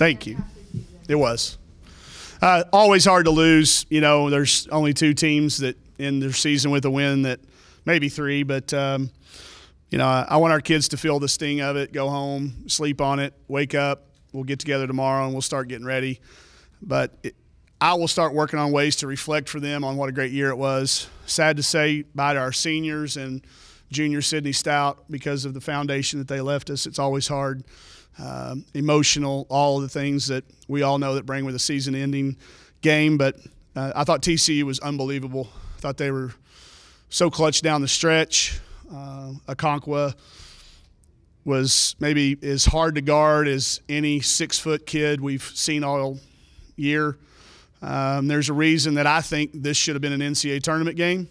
Thank you. It was. Always hard to lose. You know, there's only 2 teams that end their season with a win, that maybe 3, but you know, I want our kids to feel the sting of it, go home, sleep on it, wake up. We'll get together tomorrow and we'll start getting ready. But I will start working on ways to reflect for them on what a great year it was. Sad to say bye to our seniors and junior Sydney Stout because of the foundation that they left us. It's always hard, emotional, all of the things that we all know that bring with a season-ending game. But I thought TCU was unbelievable. I thought they were so clutch down the stretch. Okonkwo was maybe as hard to guard as any 6-foot kid we've seen all year. There's a reason that I think this should have been an NCAA tournament game,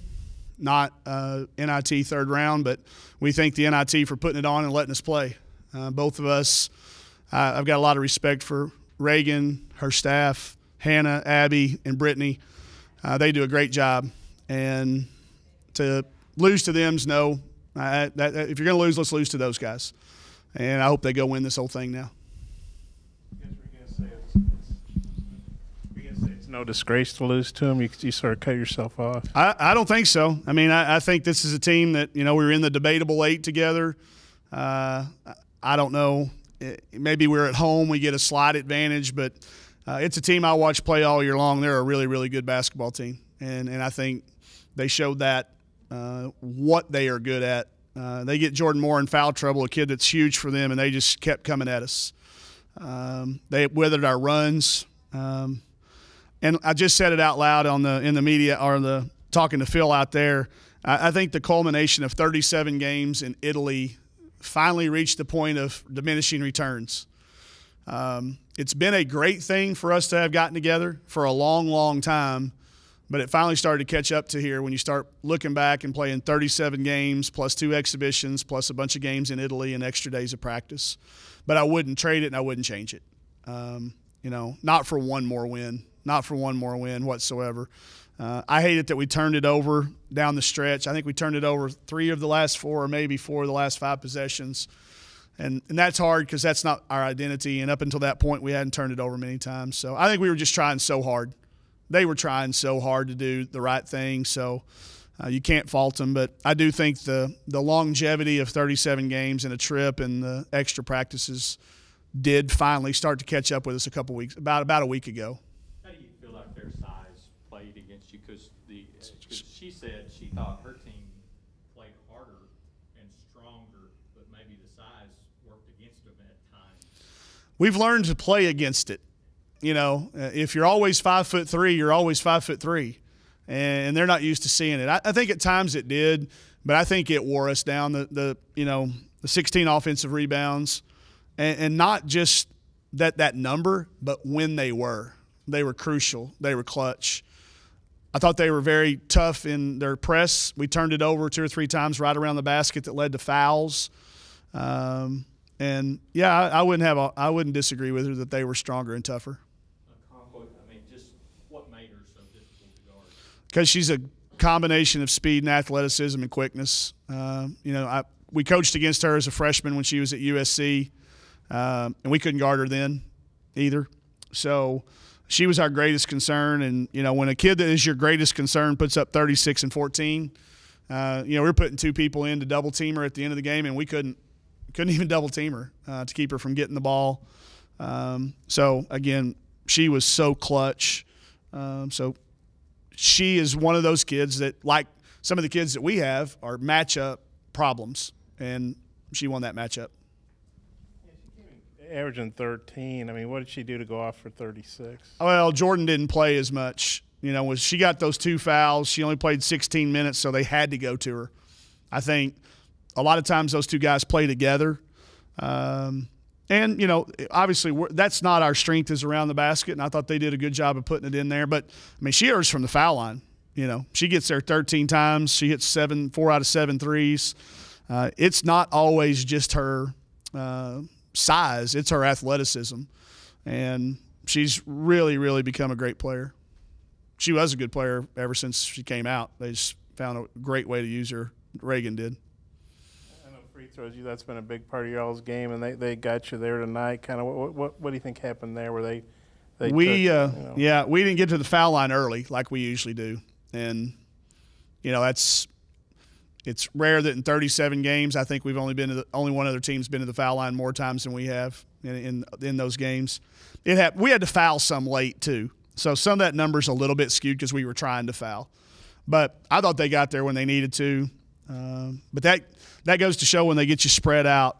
not NIT third round, but we thank the NIT for putting it on and letting us play. Both of us, I've got a lot of respect for Reagan, her staff, Hannah, Abby, and Brittany. They do a great job. And to lose to them's no. If you're going to lose, let's lose to those guys. And I hope they go win this whole thing now. I guess we're going to say it's no disgrace to lose to them. You sort of cut yourself off. I don't think so. I mean, I think this is a team that, you know, we were in the debatable 8 together. I don't know. Maybe we're at home, we get a slight advantage, but it's a team I watch play all year long. They're a really, really good basketball team. And I think they showed that. What they are good at. They get Jordan Moore in foul trouble, a kid that's huge for them, and they just kept coming at us. They weathered our runs. And I just said it out loud in the media, or talking to Phil out there. I think the culmination of 37 games in Italy finally reached the point of diminishing returns. It's been a great thing for us to have gotten together for a long, long time. But it finally started to catch up to here when you start looking back and playing 37 games plus 2 exhibitions plus a bunch of games in Italy and extra days of practice. But I wouldn't trade it and I wouldn't change it. You know, not for one more win, not for one more win whatsoever. I hate it that we turned it over down the stretch. I think we turned it over 3 of the last 4 or maybe 4 of the last 5 possessions. And that's hard because that's not our identity. And up until that point, we hadn't turned it over many times. So I think we were just trying so hard. They were trying so hard to do the right thing, so you can't fault them. But I do think the longevity of 37 games and a trip and the extra practices did finally start to catch up with us a couple weeks, about a week ago. How do you feel like their size played against you? Because she said she thought her team played harder and stronger, but maybe the size worked against them at times. We've learned to play against it. You know, if you're always 5'3", you're always 5'3", and they're not used to seeing it. I think at times it did, but I think it wore us down. The 16 offensive rebounds, and not just that number, but when they were crucial. They were clutch. I thought they were very tough in their press. We turned it over 2 or 3 times right around the basket that led to fouls. And yeah, I wouldn't disagree with her that they were stronger and tougher. I mean, just what made her so difficult to guard? Because she's a combination of speed and athleticism and quickness. We coached against her as a freshman when she was at USC, and we couldn't guard her then either. So she was our greatest concern. And, you know, when a kid that is your greatest concern puts up 36 and 14, we were putting 2 people in to double team her at the end of the game, and we couldn't even double team her to keep her from getting the ball. So, again, she was so clutch. So she is one of those kids that, like some of the kids that we have, are matchup problems, and she won that matchup. Yeah, she came in averaging 13. I mean, what did she do to go off for 36? Well, Jordan didn't play as much. You know, when she got those 2 fouls, she only played 16 minutes, so they had to go to her. I think a lot of times those 2 guys play together. And, you know, obviously that's not our strength is around the basket, and I thought they did a good job of putting it in there. But, I mean, she errs from the foul line. You know, she gets there 13 times. She hits 4 out of 7 threes. It's not always just her size. It's her athleticism. And she's really, really become a great player. She was a good player ever since she came out. They just found a great way to use her. Reagan did. I know for free throws. That's been a big part of y'all's game, and they got you there tonight. Kind of what do you think happened there? Where they yeah, we didn't get to the foul line early like we usually do, and it's rare that in 37 games, I think we've only one other team's been to the foul line more times than we have in those games. We had to foul some late too, so some of that number's a little bit skewed because we were trying to foul. But I thought they got there when they needed to. But that goes to show when they get you spread out.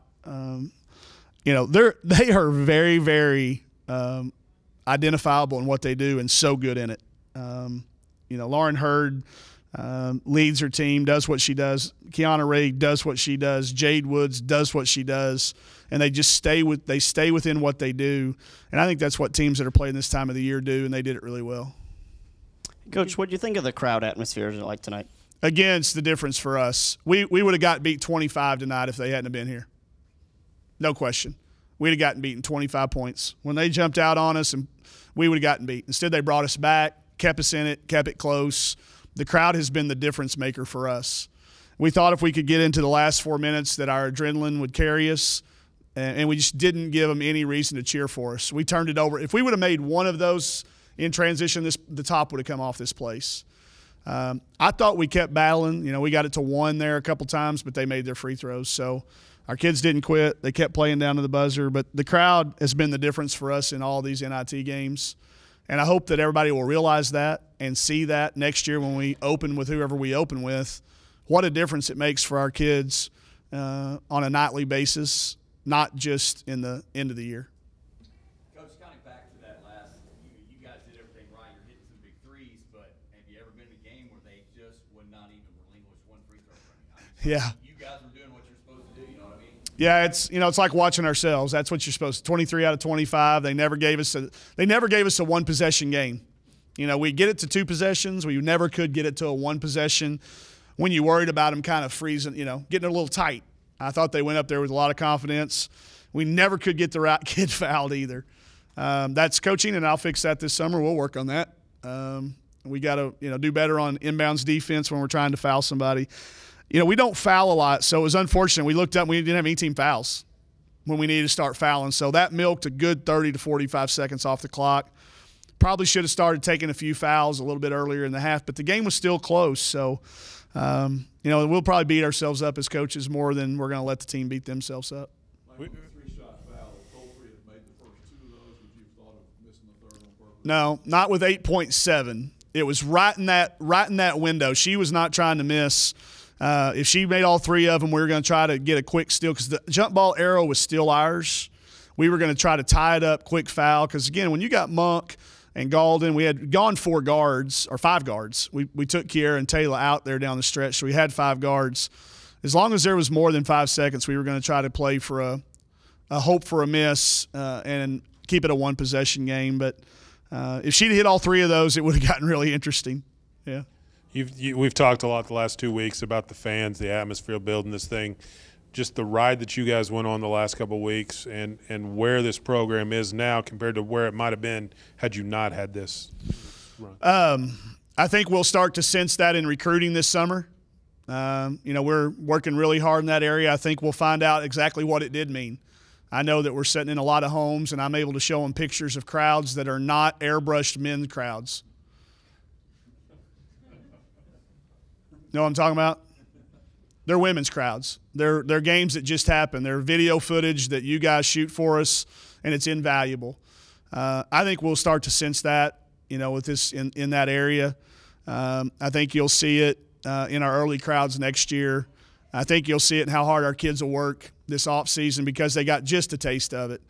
They are very, very identifiable in what they do and so good in it. Lauren Hurd leads her team, does what she does. Kiana Ray does what she does. Jade Woods does what she does, and they just stay within what they do. And I think that's what teams that are playing this time of the year do, and they did it really well. Coach, what do you think of the crowd atmosphere like tonight? Again, it's the difference for us. We would have got beat 25 tonight if they hadn't have been here. No question. We'd have gotten beaten 25 points. When they jumped out on us, and we would have gotten beat. Instead, they brought us back, kept us in it, kept it close. The crowd has been the difference maker for us. We thought if we could get into the last 4 minutes that our adrenaline would carry us, and we just didn't give them any reason to cheer for us. We turned it over. If we would have made one of those in transition, the top would have come off this place. I thought we kept battling. We got it to 1 there a couple times, but they made their free throws. So our kids didn't quit. They kept playing down to the buzzer. But the crowd has been the difference for us in all these NIT games. And I hope that everybody will realize that and see that next year when we open with whoever we open with, what a difference it makes for our kids on a nightly basis, not just in the end of the year. Coach, kind of back to that last, you guys did everything right. You're hitting some big threes, but have you ever been in a game where they just would not even relinquish one free throw from you? Yeah. You guys were doing what you're supposed to do, you know what I mean? Yeah, it's like watching ourselves. That's what you're supposed to. 23 out of 25. They never gave us a one possession game. We get it to 2 possessions. We never could get it to a 1 possession when you worried about them kind of freezing, getting a little tight. I thought they went up there with a lot of confidence. We never could get the right kid fouled either. That's coaching, and I'll fix that this summer. We'll work on that. We got to do better on inbounds defense when we're trying to foul somebody. We don't foul a lot, so it was unfortunate. We looked up and we didn't have any team fouls when we needed to start fouling. So that milked a good 30 to 45 seconds off the clock. Probably should have started taking a few fouls a little bit earlier in the half, but the game was still close. So, we'll probably beat ourselves up as coaches more than we're going to let the team beat themselves up. Like on the 3-shot foul, if Colfrey had made the first 2 of those, would you have thought of missing the third on purpose? No, not with 8.7. It was right in that window. She was not trying to miss. If she made all 3 of them, we were going to try to get a quick steal because the jump ball arrow was still ours. We were going to try to tie it up, quick foul, because, again, when you got Monk and Galden, we had gone 4 guards or 5 guards. We took Kiera and Taylor out there down the stretch, so we had 5 guards. As long as there was more than 5 seconds, we were going to try to play for a hope for a miss and keep it a 1-possession game. But if she'd hit all 3 of those, it would have gotten really interesting. Yeah. We've talked a lot the last 2 weeks about the fans, the atmosphere building this thing, just the ride that you guys went on the last couple of weeks and where this program is now compared to where it might have been had you not had this run. I think we'll start to sense that in recruiting this summer. We're working really hard in that area. I think we'll find out exactly what it did mean. I know that we're sitting in a lot of homes, and I'm able to show them pictures of crowds that are not airbrushed men crowds. Know what I'm talking about? They're women's crowds. They're games that just happen. They're video footage that you guys shoot for us, and it's invaluable. I think we'll start to sense that, with this in that area. I think you'll see it in our early crowds next year. I think you'll see it in how hard our kids will work this offseason because they got just a taste of it.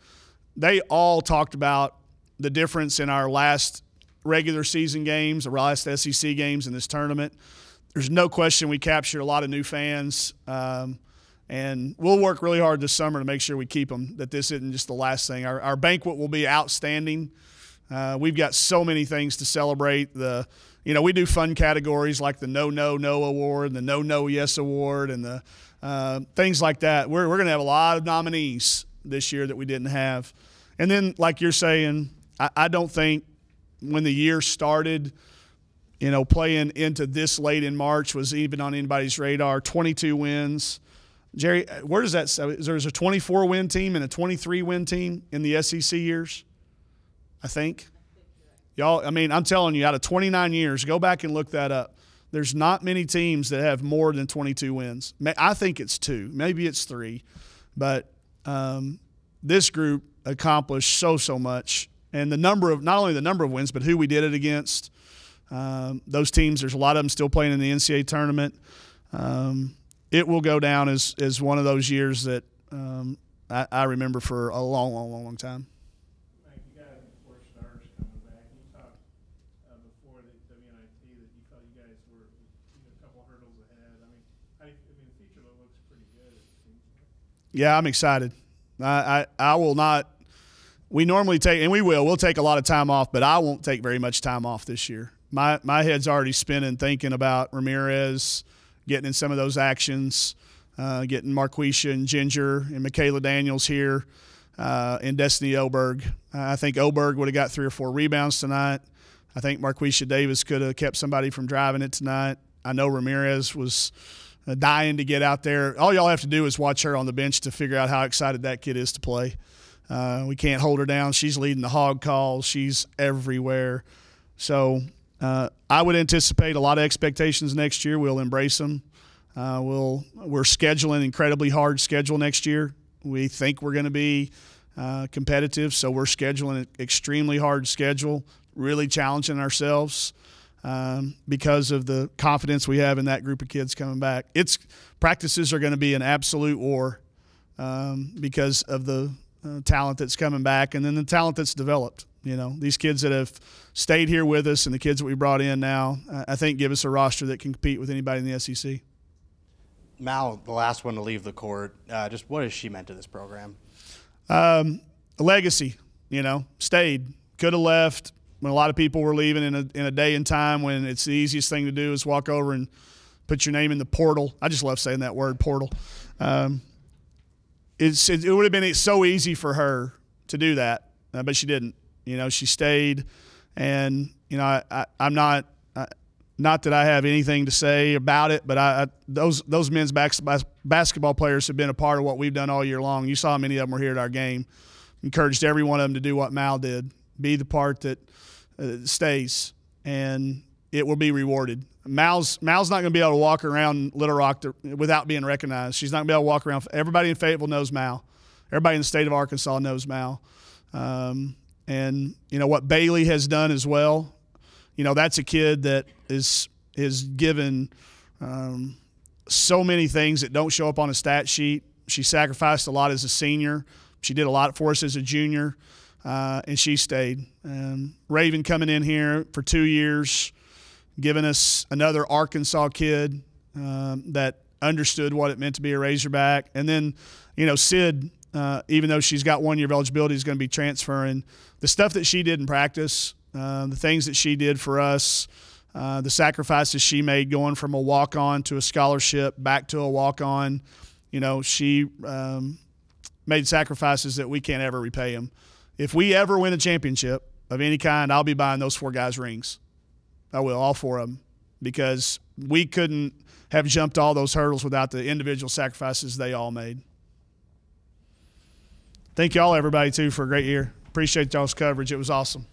They all talked about the difference in our last regular season games, our last SEC games in this tournament. There's no question we captured a lot of new fans, and we'll work really hard this summer to make sure we keep them, that this isn't just the last thing. Our banquet will be outstanding. We've got so many things to celebrate. We do fun categories like the No Award, the No Yes Award, and the things like that. We're going to have a lot of nominees this year that we didn't have. And then, like you're saying, I don't think when the year started – playing into this late in March was even on anybody's radar. 22 wins, Jerry, where does that – there's a 24-win team and a 23-win team in the SEC years, I think. Y'all, I mean, I'm telling you, out of 29 years, go back and look that up. There's not many teams that have more than 22 wins. I think it's 2. Maybe it's 3. But this group accomplished so much. And the number of – not only the number of wins, but who we did it against. Those teams, there's a lot of them still playing in the NCAA tournament. It will go down as one of those years that I remember for a long time. Mike, you got 4 stars coming back. You talked before the WNIT that you felt you guys were a couple hurdles ahead. I mean, the future looks pretty good, it seems like. Yeah, I'm excited. I will not – we normally take – and we will. We'll take a lot of time off, but I won't take very much time off this year. My head's already spinning thinking about Ramirez – getting in some of those actions, getting Marquisha and Ginger and Michaela Daniels here, and Destiny Oberg. I think Oberg would have got 3 or 4 rebounds tonight. I think Marquisha Davis could have kept somebody from driving it tonight. I know Ramirez was dying to get out there. All y'all have to do is watch her on the bench to figure out how excited that kid is to play. We can't hold her down. She's leading the hog calls. She's everywhere. So I would anticipate a lot of expectations next year. We'll embrace them. We're scheduling incredibly hard schedule next year. We think we're going to be competitive, so we're scheduling an extremely hard schedule, really challenging ourselves because of the confidence we have in that group of kids coming back. Practices are going to be an absolute war because of the talent that's coming back and then the talent that's developed. You know, these kids that have stayed here with us and the kids that we brought in now, I think give us a roster that can compete with anybody in the SEC. Mal, the last one to leave the court, just what has she meant to this program? A legacy, stayed. Could have left when a lot of people were leaving in a day and time when it's the easiest thing to do is walk over and put your name in the portal. I just love saying that word, portal. It would have been so easy for her to do that, but she didn't. She stayed, and I'm not that I have anything to say about it, but those men's basketball players have been a part of what we've done all year long. You saw how many of them were here at our game. Encouraged every one of them to do what Mal did, be the part that stays, and it will be rewarded. Mal's not going to be able to walk around Little Rock without being recognized. She's not going to be able to walk around. Everybody in Fayetteville knows Mal. Everybody in the state of Arkansas knows Mal. And what Bailey has done as well, that's a kid that is given so many things that don't show up on a stat sheet. She sacrificed a lot as a senior. She did a lot for us as a junior, and she stayed. Raven coming in here for 2 years, giving us another Arkansas kid that understood what it meant to be a Razorback. And then, Sid, even though she's got 1 year of eligibility, is going to be transferring. The stuff that she did in practice, the things that she did for us, the sacrifices she made going from a walk-on to a scholarship back to a walk-on, she made sacrifices that we can't ever repay them. If we ever win a championship of any kind, I'll be buying those 4 guys rings. I will, all 4 of them, because we couldn't have jumped all those hurdles without the individual sacrifices they all made. Thank y'all, everybody, too, for a great year. Appreciate y'all's coverage. It was awesome.